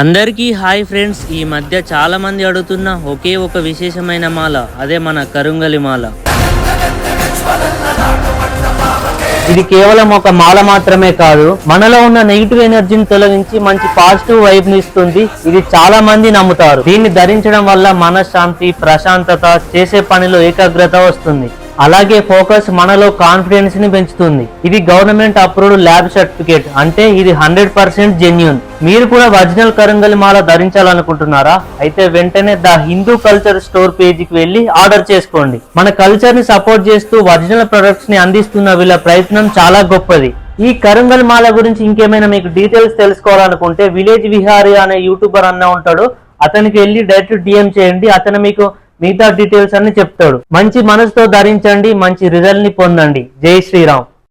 అందరికీ hi friends. ఈ మధ్య చాలా మంది అడుగుతున్న ఒకే ఒక విశేషమైన మాల, అదే మన కరుంగలి మాల. ఇది కేవలం ఒక మాల మాత్రమే కాదు, మనలో ఉన్న నెగిటివ్ ఎనర్జీని తొలగించి మంచి పాజిటివ్ వైబ్ ని ఇస్తుంది. ఇది చాలా మంది నమ్ముతారు. దీన్ని ధరించడం వల్ల మనశ్శాంతి, ప్రశాంతత, చేసే పనిలో ఏకాగ్రత వస్తుంది. అలాగే ఫోకస్, మనలో కాన్ఫిడెన్స్ ని పెంచుతుంది. ఇది గవర్నమెంట్ అప్రూవ్డ్ ల్యాబ్ సర్టిఫికేట్, అంటే ఇది 100% జెన్యూన్. మీరు కూడా ఒరిజినల్ కరుంగలి మాల ధరించాలనుకుంటున్నారా? అయితే వెంటనే ద హిందూ కల్చర్ స్టోర్ పేజీకి వెళ్ళి ఆర్డర్ చేసుకోండి. మన కల్చర్ ని సపోర్ట్ చేస్తూ ఒరిజినల్ ప్రొడక్ట్స్ ని అందిస్తున్న వీళ్ళ ప్రయత్నం చాలా గొప్పది. ఈ కరుంగలి మాల గురించి ఇంకేమైనా మీకు డీటెయిల్స్ తెలుసుకోవాలనుకుంటే విలేజ్ విహారీ అనే యూట్యూబర్ అన్న ఉంటాడు, అతనికి వెళ్ళి డైరెక్ట్ డిఎం చేయండి. అతను మీకు మిగతా డీటెయిల్స్ అన్ని చెప్తాడు. మంచి మనసుతో ధరించండి, మంచి రిజల్ట్ ని పొందండి. జై శ్రీరామ్.